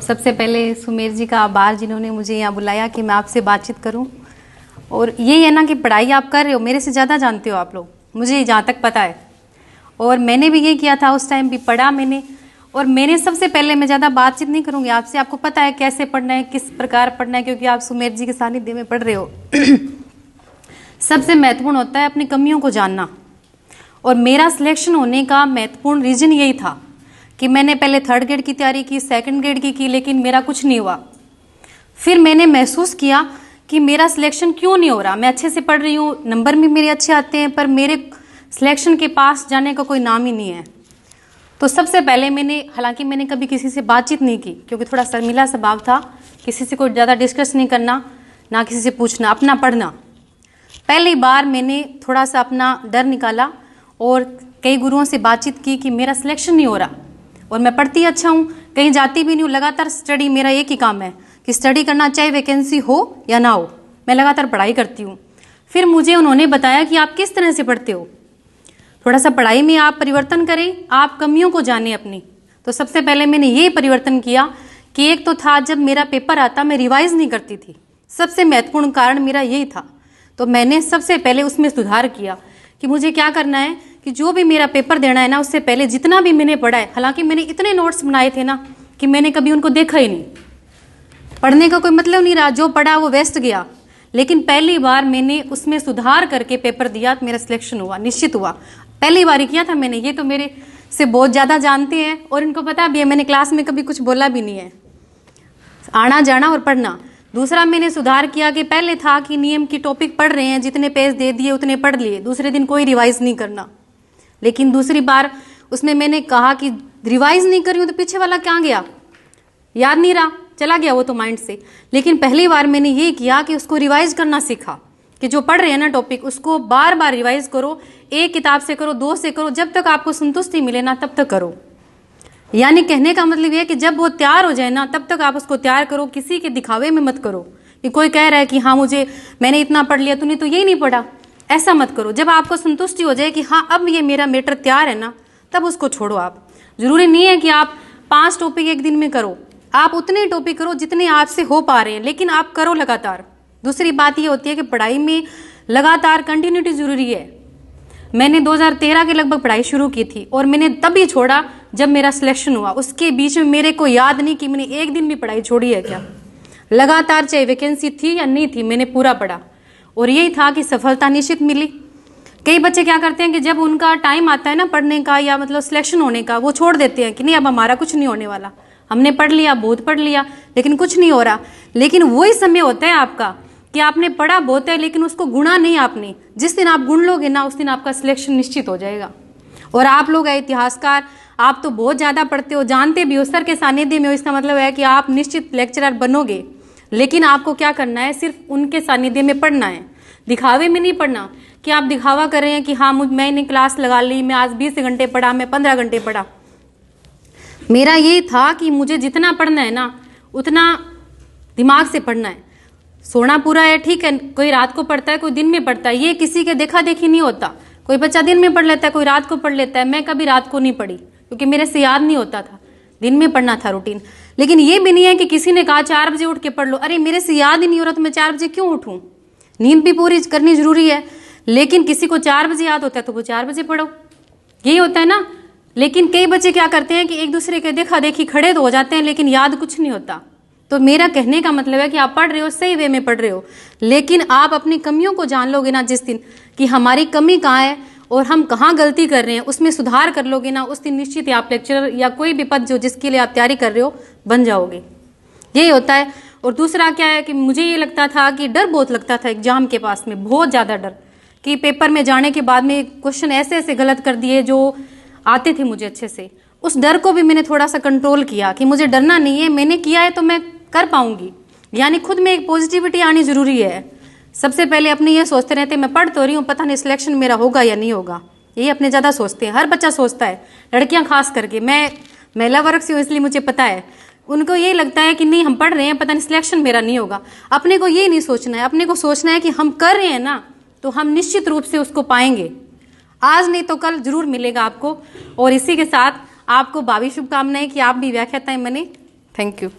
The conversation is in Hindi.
सबसे पहले सुमेर जी का आभार जिन्होंने मुझे यहाँ बुलाया कि मैं आपसे बातचीत करूँ। और यही है ना कि पढ़ाई आप कर रहे हो, मेरे से ज़्यादा जानते हो आप लोग, मुझे जहाँ तक पता है। और मैंने भी ये किया था, उस टाइम भी पढ़ा मैंने। और मैंने सबसे पहले, मैं ज़्यादा बातचीत नहीं करूँगी आपसे, आपको पता है कैसे पढ़ना है, किस प्रकार पढ़ना है, क्योंकि आप सुमेर जी के सानिध्य में पढ़ रहे हो। सबसे महत्वपूर्ण होता है अपनी कमियों को जानना। और मेरा सिलेक्शन होने का महत्वपूर्ण रीज़न यही था कि मैंने पहले 3rd ग्रेड की तैयारी की, 2nd ग्रेड की लेकिन मेरा कुछ नहीं हुआ। फिर मैंने महसूस किया कि मेरा सिलेक्शन क्यों नहीं हो रहा। मैं अच्छे से पढ़ रही हूँ, नंबर भी मेरे अच्छे आते हैं, पर मेरे सिलेक्शन के पास जाने का कोई नाम ही नहीं है। तो सबसे पहले मैंने, हालांकि मैंने कभी किसी से बातचीत नहीं की क्योंकि थोड़ा शर्मीला स्वभाव था, किसी से कोई ज़्यादा डिस्कस नहीं करना, ना किसी से पूछना, अपना पढ़ना। पहली बार मैंने थोड़ा सा अपना डर निकाला और कई गुरुओं से बातचीत की कि मेरा सिलेक्शन नहीं हो रहा और मैं पढ़ती अच्छा हूँ, कहीं जाती भी नहीं हूँ, लगातार स्टडी, मेरा एक ही काम है कि स्टडी करना, चाहे वैकेंसी हो या ना हो, मैं लगातार पढ़ाई करती हूँ। फिर मुझे उन्होंने बताया कि आप किस तरह से पढ़ते हो, थोड़ा सा पढ़ाई में आप परिवर्तन करें, आप कमियों को जानें अपनी। तो सबसे पहले मैंने ये परिवर्तन किया कि एक तो था, जब मेरा पेपर आता मैं रिवाइज नहीं करती थी, सबसे महत्वपूर्ण कारण मेरा यही था। तो मैंने सबसे पहले उसमें सुधार किया कि मुझे क्या करना है कि जो भी मेरा पेपर देना है ना, उससे पहले जितना भी मैंने पढ़ा है, हालांकि मैंने इतने नोट्स बनाए थे ना कि मैंने कभी उनको देखा ही नहीं, पढ़ने का कोई मतलब नहीं रहा, जो पढ़ा वो वेस्ट गया। लेकिन पहली बार मैंने उसमें सुधार करके पेपर दिया, मेरा सिलेक्शन हुआ, निश्चित हुआ। पहली बार ही किया था मैंने, ये तो मेरे से बहुत ज़्यादा जानते हैं और इनको पता भी है, मैंने क्लास में कभी कुछ बोला भी नहीं है, आना जाना और पढ़ना। दूसरा मैंने सुधार किया कि पहले था कि नियम की टॉपिक पढ़ रहे हैं, जितने पेज दे दिए उतने पढ़ लिए, दूसरे दिन कोई रिवाइज नहीं करना। लेकिन दूसरी बार उसमें मैंने कहा कि रिवाइज नहीं कर रही हूँ तो पीछे वाला क्या गया, याद नहीं रहा, चला गया वो तो माइंड से। लेकिन पहली बार मैंने ये किया कि उसको रिवाइज करना सीखा कि जो पढ़ रहे हैं ना टॉपिक, उसको बार बार रिवाइज करो, एक किताब से करो, 2 से करो, जब तक आपको संतुष्टि मिले ना तब तक करो। यानी कहने का मतलब ये है कि जब वो तैयार हो जाए ना तब तक आप उसको तैयार करो, किसी के दिखावे में मत करो कि कोई कह रहा है कि हाँ मैंने इतना पढ़ लिया, तूने तो यही नहीं पढ़ा, ऐसा मत करो। जब आपको संतुष्टि हो जाए कि हाँ अब ये मेरा मैटर तैयार है ना, तब उसको छोड़ो। आप जरूरी नहीं है कि आप 5 टॉपिक एक दिन में करो, आप उतने टॉपिक करो जितने आपसे हो पा रहे हैं, लेकिन आप करो लगातार। दूसरी बात ये होती है कि पढ़ाई में लगातार कंटिन्यूटी जरूरी है। मैंने 2013 के लगभग पढ़ाई शुरू की थी और मैंने तभी छोड़ा जब मेरा सिलेक्शन हुआ। उसके बीच में मेरे को याद नहीं कि मैंने एक दिन भी पढ़ाई छोड़ी है क्या, लगातार चाहे वैकेंसी थी या नहीं थी, मैंने पूरा पढ़ा और यही था कि सफलता निश्चित मिली। कई बच्चे क्या करते हैं कि जब उनका टाइम आता है ना पढ़ने का या मतलब सिलेक्शन होने का, वो छोड़ देते हैं कि नहीं अब हमारा कुछ नहीं होने वाला, हमने पढ़ लिया, बहुत पढ़ लिया, लेकिन कुछ नहीं हो रहा। लेकिन वही समय होता है आपका कि आपने पढ़ा बहुत है लेकिन उसको गुणा नहीं आपने, जिस दिन आप गुण लोगे ना उस दिन आपका सिलेक्शन निश्चित हो जाएगा। और आप लोग हैं इतिहासकार, आप तो बहुत ज़्यादा पढ़ते हो, जानते भी हो, सर के सानिध्य में हो, इसका मतलब है कि आप निश्चित लेक्चरर बनोगे। लेकिन आपको क्या करना है, सिर्फ उनके सानिध्य में पढ़ना है, दिखावे में नहीं पढ़ना कि आप दिखावा कर रहे हैं कि हाँ मैंने क्लास लगा ली, मैं आज 20 घंटे पढ़ा, मैं 15 घंटे पढ़ा। मेरा ये था कि मुझे जितना पढ़ना है ना उतना दिमाग से पढ़ना है। सोना पूरा है, ठीक है, कोई रात को पढ़ता है, कोई दिन में पढ़ता है, ये किसी के देखा देखी नहीं होता। कोई बच्चा दिन में पढ़ लेता है, कोई रात को पढ़ लेता है। मैं कभी रात को नहीं पढ़ी क्योंकि मेरे से याद नहीं होता था, दिन में पढ़ना था रूटीन। लेकिन ये भी नहीं है कि किसी ने कहा 4 बजे उठ के पढ़ लो, अरे मेरे से याद ही नहीं हो रहा तो मैं 4 बजे क्यों उठूं। नींद भी पूरी करनी जरूरी है, लेकिन किसी को 4 बजे याद होता है तो वो 4 बजे पढ़ो, यही होता है ना। लेकिन कई बच्चे क्या करते हैं कि एक दूसरे के देखा देखी खड़े तो हो जाते हैं लेकिन याद कुछ नहीं होता। तो मेरा कहने का मतलब है कि आप पढ़ रहे हो, सही वे में पढ़ रहे हो, लेकिन आप अपनी कमियों को जान लोगे ना जिस दिन कि हमारी कमी कहाँ है और हम कहाँ गलती कर रहे हैं, उसमें सुधार कर लोगे ना, उस दिन निश्चित ही आप लेक्चरर या कोई भी पद जो जिसके लिए आप तैयारी कर रहे हो बन जाओगे। यही होता है। और दूसरा क्या है कि मुझे ये लगता था कि डर बहुत लगता था एग्जाम के पास में, बहुत ज़्यादा डर कि पेपर में जाने के बाद में क्वेश्चन ऐसे ऐसे गलत कर दिए जो आते थे मुझे अच्छे से। उस डर को भी मैंने थोड़ा सा कंट्रोल किया कि मुझे डरना नहीं है, मैंने किया है तो मैं कर पाऊंगी। यानी खुद में एक पॉजिटिविटी आनी जरूरी है। सबसे पहले अपने ये सोचते रहते मैं पढ़ तो रही हूँ, पता नहीं सिलेक्शन मेरा होगा या नहीं होगा, ये अपने ज़्यादा सोचते हैं। हर बच्चा सोचता है, लड़कियां खास करके, मैं महिला वर्ग से हूँ इसलिए मुझे पता है, उनको ये लगता है कि नहीं हम पढ़ रहे हैं, पता नहीं सिलेक्शन मेरा नहीं होगा। अपने को ये नहीं सोचना है, अपने को सोचना है कि हम कर रहे हैं ना तो हम निश्चित रूप से उसको पाएंगे, आज नहीं तो कल जरूर मिलेगा आपको। और इसी के साथ आपको भावी शुभकामनाएं कि आप भी व्याख्याताएं बने। Thank you.